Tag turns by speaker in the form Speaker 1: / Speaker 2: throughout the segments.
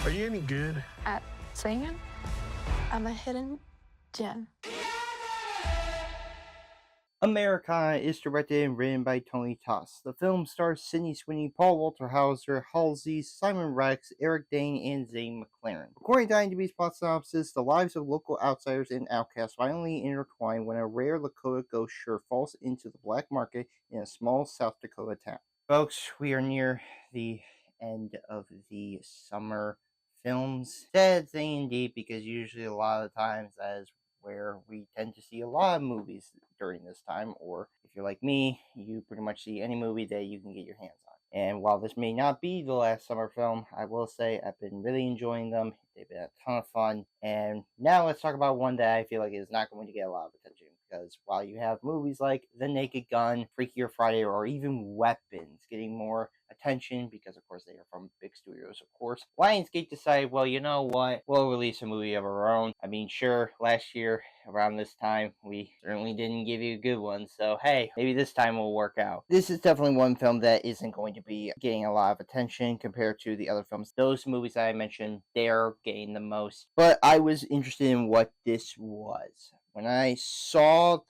Speaker 1: Are you any good?
Speaker 2: At singing? I'm a hidden gem.
Speaker 3: Americana is directed and written by Tony Tost. The film stars Sweeney, Paul Walter Hauser, Halsey, Simon Rex, Eric Dane, and Zane McClarnon. According to IMDb's plot synopsis, the lives of local outsiders and outcasts violently intertwine when a rare Lakota ghost sure falls into the black market in a small South Dakota town. Folks, we are near the end of the summer films. Sad thing indeed, because usually a lot of the times that is where we tend to see a lot of movies during this time, or if you're like me, you pretty much see any movie that you can get your hands on. And while this may not be the last summer film, I will say I've been really enjoying them. They've been a ton of fun. And now let's talk about one that I feel like is not going to get a lot of attention, because while you have movies like The Naked Gun, Freakier Friday, or even Weapons getting more attention because of course they are from big studios, of course, Lionsgate decided, well, you know what, we'll release a movie of our own. I mean, sure, last year around this time we certainly didn't give you a good one, so hey, maybe this time will work out. This is definitely one film that isn't going to be getting a lot of attention compared to the other films. Those movies that I mentioned, they're getting the most, but I was interested in what this was. When I saw the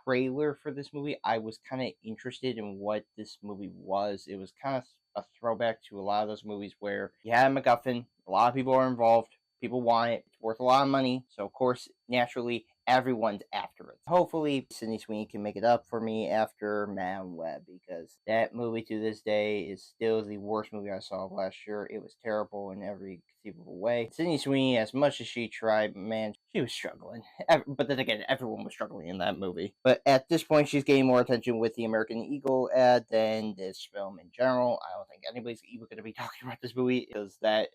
Speaker 3: trailer for this movie, I was kind of interested in what this movie was. It was kind of a throwback to a lot of those movies where you had a MacGuffin, a lot of people are involved, people want it, it's worth a lot of money, so of course, naturally, everyone's after it. Hopefully, Sweeney can make it up for me after Man Web, because that movie to this day is still the worst movie I saw last year. It was terrible in every conceivable way. Sweeney, as much as she tried, man, she was struggling. But then again, everyone was struggling in that movie. But at this point, she's getting more attention with the American Eagle ad than this film in general. I don't think anybody's even going to be talking about this movie, because that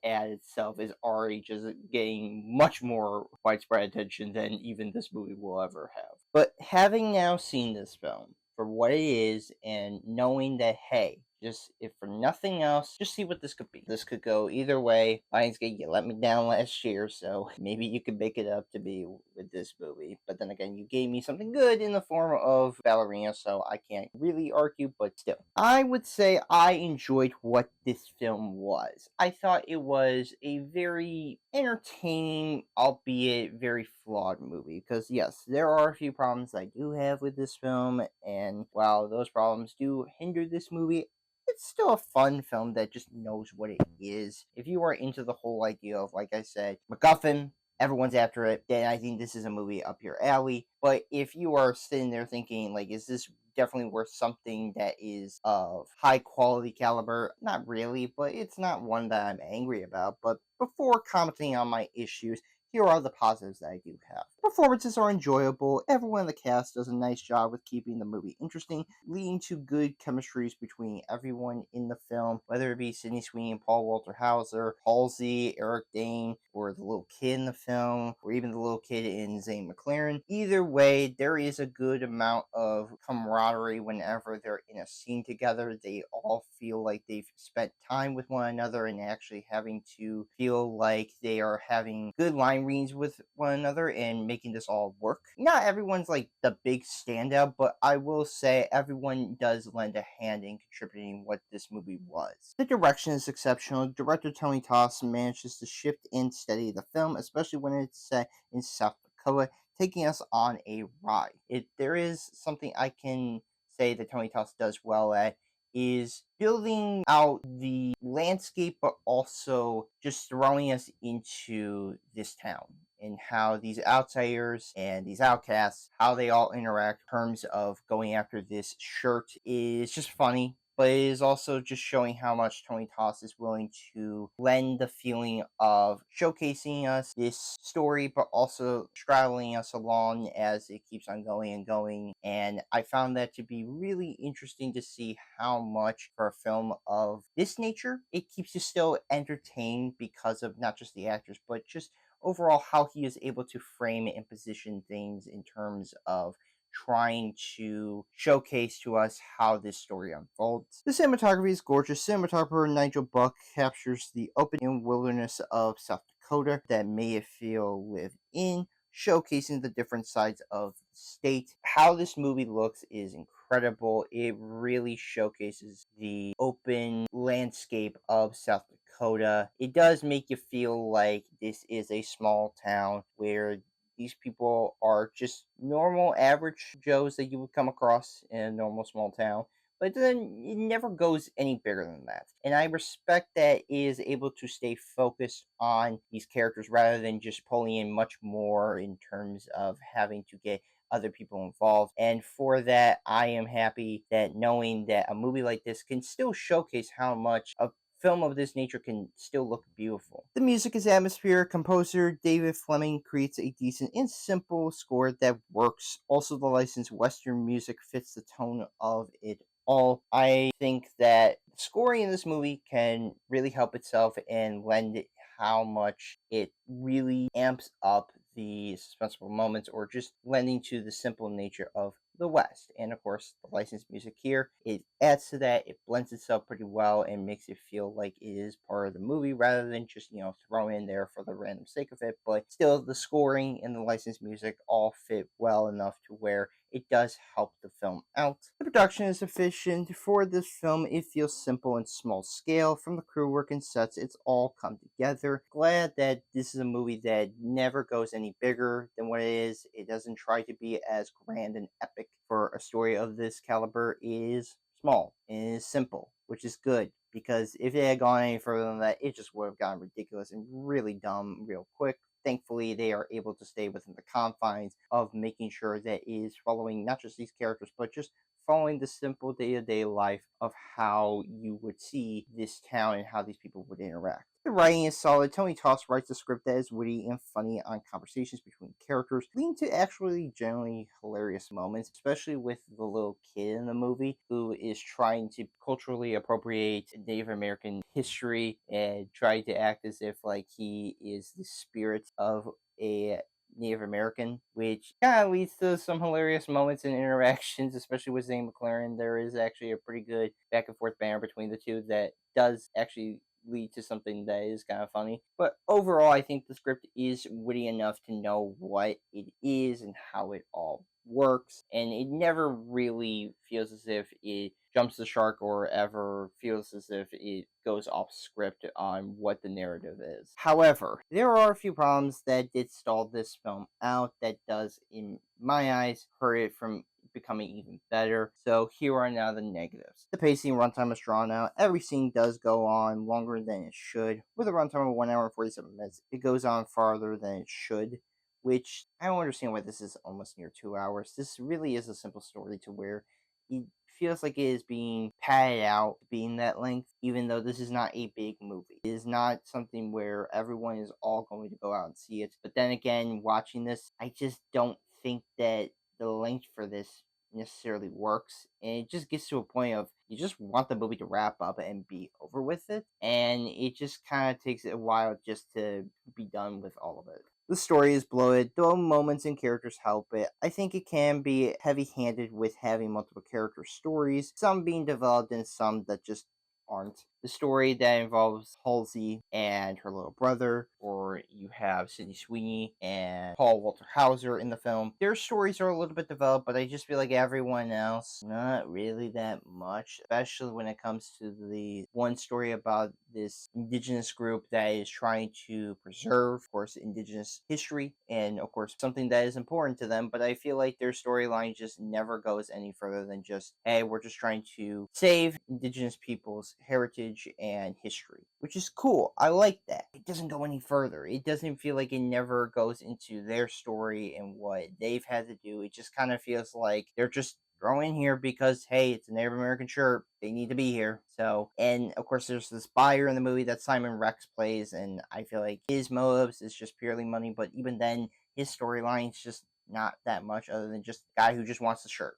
Speaker 3: ad itself is already just getting much more widespread attention than even this movie will ever have. But having now seen this film for what it is, and knowing that, hey, just if for nothing else, just see what this could be. This could go either way. Lionsgate, you let me down last year, so maybe you could make it up to be with this movie. But then again, you gave me something good in the form of Ballerina, so I can't really argue, but still. I would say I enjoyed what this film was. I thought it was a very entertaining, albeit very flawed movie. Because yes, there are a few problems I do have with this film, and while those problems do hinder this movie, it's still a fun film that just knows what it is. If you are into the whole idea of, like I said, MacGuffin, everyone's after it, then I think this is a movie up your alley. But if you are sitting there thinking, like, is this definitely worth something that is of high quality caliber? Not really, but it's not one that I'm angry about. But before commenting on my issues, here are the positives that I do have. Performances are enjoyable. Everyone in the cast does a nice job with keeping the movie interesting, leading to good chemistries between everyone in the film, whether it be Sweeney and Paul Walter Hauser, Halsey, Eric Dane, or the little kid in the film, or even the little kid in Zane McClarnon. Either way, there is a good amount of camaraderie whenever they're in a scene together. They all feel like they've spent time with one another and actually having to feel like they are having good line reads with one another and making this all work. Not everyone's like the big standout, but I will say everyone does lend a hand in contributing what this movie was. The direction is exceptional. Director Tony Tost manages to shift and steady the film, especially when it's set in South Dakota, taking us on a ride. There is something I can say that Tony Tost does well at, is building out the landscape, but also just throwing us into this town and how these outsiders and these outcasts, how they all interact in terms of going after this shirt is just funny. But it is also just showing how much Tony Tost is willing to lend the feeling of showcasing us this story, but also straddling us along as it keeps on going and going. And I found that to be really interesting to see how much, for a film of this nature, it keeps you still entertained because of not just the actors, but just overall how he is able to frame and position things in terms of trying to showcase to us how this story unfolds. The cinematography is gorgeous. Cinematographer Nigel Buck captures the open wilderness of South Dakota that Mayfield lived in, showcasing the different sides of the state. How this movie looks is incredible. It really showcases the open landscape of South Dakota, it does make you feel like this is a small town where these people are just normal, average Joes that you would come across in a normal small town. But then it never goes any bigger than that. And I respect that it is able to stay focused on these characters rather than just pulling in much more in terms of having to get other people involved. And for that, I am happy that knowing that a movie like this can still showcase how much a film of this nature can still look beautiful. The music is atmospheric. Composer David Fleming creates a decent and simple score that works. Also, the licensed Western music fits the tone of it all. I think that scoring in this movie can really help itself and lend how much it really amps up the suspenseful moments or just lending to the simple nature of the West. And of course, the licensed music here, it adds to that. It blends itself pretty well and makes it feel like it is part of the movie rather than just, throw in there for the random sake of it. But still, the scoring and the licensed music all fit well enough to where it does help the film out. The production is efficient. For this film, it feels simple and small scale. From the crew work and sets, it's all come together. Glad that this is a movie that never goes any bigger than what it is. It doesn't try to be as grand and epic for a story of this caliber. It is small and it is simple, which is good because if it had gone any further than that, it just would have gotten ridiculous and really dumb real quick. Thankfully, they are able to stay within the confines of making sure that it is following not just these characters, but just following the simple day-to-day life of how you would see this town and how these people would interact. The writing is solid. Tony Tost writes a script that is witty and funny on conversations between characters, leading to actually generally hilarious moments, especially with the little kid in the movie who is trying to culturally appropriate Native American history and try to act as if like he is the spirit of a Native American, which kind of leads to some hilarious moments and interactions, especially with Zane McClarnon. There is actually a pretty good back and forth banter between the two that does actually lead to something that is kind of funny. But overall, I think the script is witty enough to know what it is and how it all works, and it never really feels as if it jumps the shark or ever feels as if it goes off script on what the narrative is. However, there are a few problems that did stall this film out that does, in my eyes, hurt it from becoming even better. So here are now the negatives. The pacing runtime is drawn out. Every scene does go on longer than it should. With a runtime of 1 hour and 47 minutes, it goes on farther than it should, which I don't understand why this is almost near 2 hours. This really is a simple story to where it feels like it is being padded out being that length, even though this is not a big movie. It is not something where everyone is all going to go out and see it. But then again, watching this, I just don't think that the length for this necessarily works, and it just gets to a point of you just want the movie to wrap up and be over with it, and it just kind of takes a while just to be done with all of it. The story is bloated, though moments and characters help it. I think it can be heavy handed with having multiple character stories, some being developed and some that just aren't. The story that involves Halsey and her little brother, or you have Sydney Sweeney and Paul Walter Hauser in the film. Their stories are a little bit developed, but I just feel like everyone else, not really that much, especially when it comes to the one story about this indigenous group that is trying to preserve, of course, indigenous history and, of course, something that is important to them. But I feel like their storyline just never goes any further than just, hey, we're just trying to save indigenous people's heritage and history, which is cool. I like that. It doesn't go any further. It doesn't feel like it never goes into their story and what they've had to do. It just kind of feels like they're just thrown in here because, hey, it's a Native American shirt. They need to be here. So, and of course, there's this buyer in the movie that Simon Rex plays, and I feel like his motives is just purely money. But even then, his storyline's just not that much other than just a guy who just wants the shirt.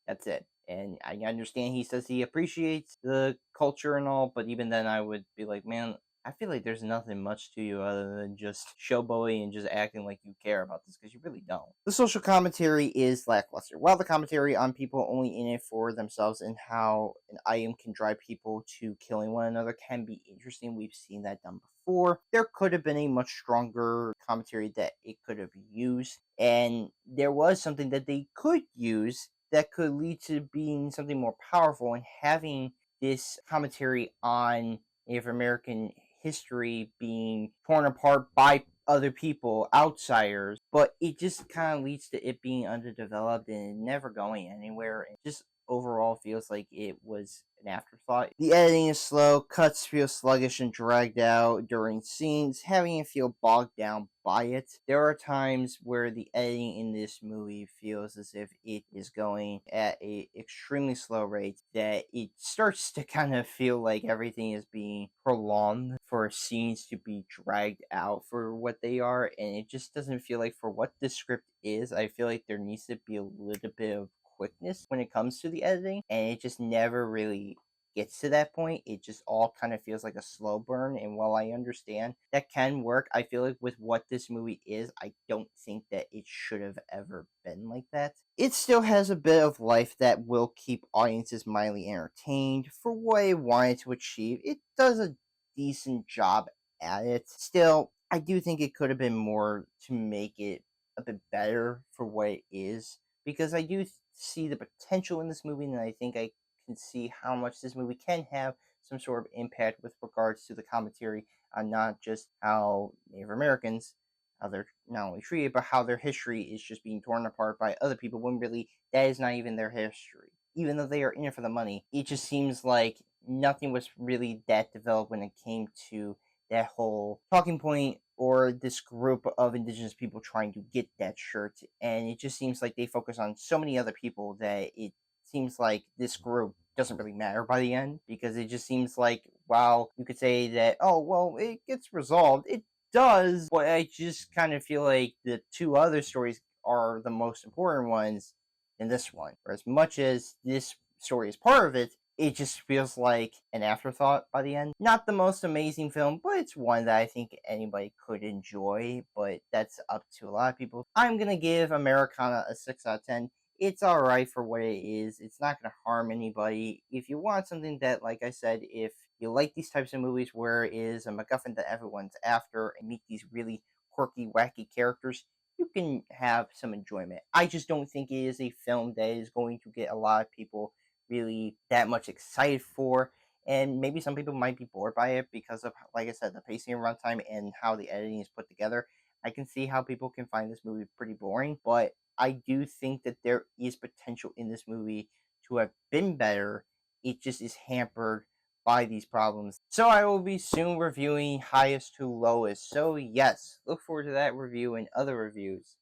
Speaker 3: That's it. And I understand he says he appreciates the culture and all, but even then I would be like, man, I feel like there's nothing much to you other than just showboating and just acting like you care about this because you really don't. The social commentary is lackluster. While the commentary on people only in it for themselves and how an item can drive people to killing one another can be interesting, we've seen that done before. There could have been a much stronger commentary that it could have used, and there was something that they could use that could lead to being something more powerful and having this commentary on Native American history being torn apart by other people, outsiders, but it just kind of leads to it being underdeveloped and never going anywhere. It just overall feels like it was an afterthought. The editing is slow, cuts feel sluggish and dragged out during scenes, having it feel bogged down by it. There are times where the editing in this movie feels as if it is going at a extremely slow rate, that it starts to kind of feel like everything is being prolonged for scenes to be dragged out for what they are, and it just doesn't feel like, for what this script is, I feel like there needs to be a little bit of quickness when it comes to the editing, and it just never really gets to that point. It just all kind of feels like a slow burn, and while I understand that can work, I feel like with what this movie is, I don't think that it should have ever been like that. It still has a bit of life that will keep audiences mildly entertained for what it wanted to achieve. It does a decent job at it. Still, I do think it could have been more to make it a bit better for what it is, because I do see the potential in this movie, and I think I can see how much this movie can have some sort of impact with regards to the commentary on not just how Native Americans, how they're not only treated, but how their history is just being torn apart by other people, when really that is not even their history. Even though they are in it for the money, it just seems like nothing was really that developed when it came to that whole talking point, or this group of indigenous people trying to get that shirt. And it just seems like they focus on so many other people that it seems like this group doesn't really matter by the end, because it just seems like, while you could say that, oh, well, it gets resolved, it does, but I just kind of feel like the two other stories are the most important ones in this one. For as much as this story is part of it, it just feels like an afterthought by the end. Not the most amazing film, but it's one that I think anybody could enjoy, but that's up to a lot of people. I'm going to give Americana a 6 out of 10. It's alright for what it is. It's not going to harm anybody. If you want something that, like I said, if you like these types of movies where it is a MacGuffin that everyone's after and meet these really quirky, wacky characters, you can have some enjoyment. I just don't think it is a film that is going to get a lot of people really that much excited for, and maybe some people might be bored by it because of, like I said, the pacing and runtime and how the editing is put together. I can see how people can find this movie pretty boring, but I do think that there is potential in this movie to have been better. It just is hampered by these problems. So I will be soon reviewing Highest to Lowest. So yes, look forward to that review and other reviews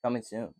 Speaker 3: coming soon.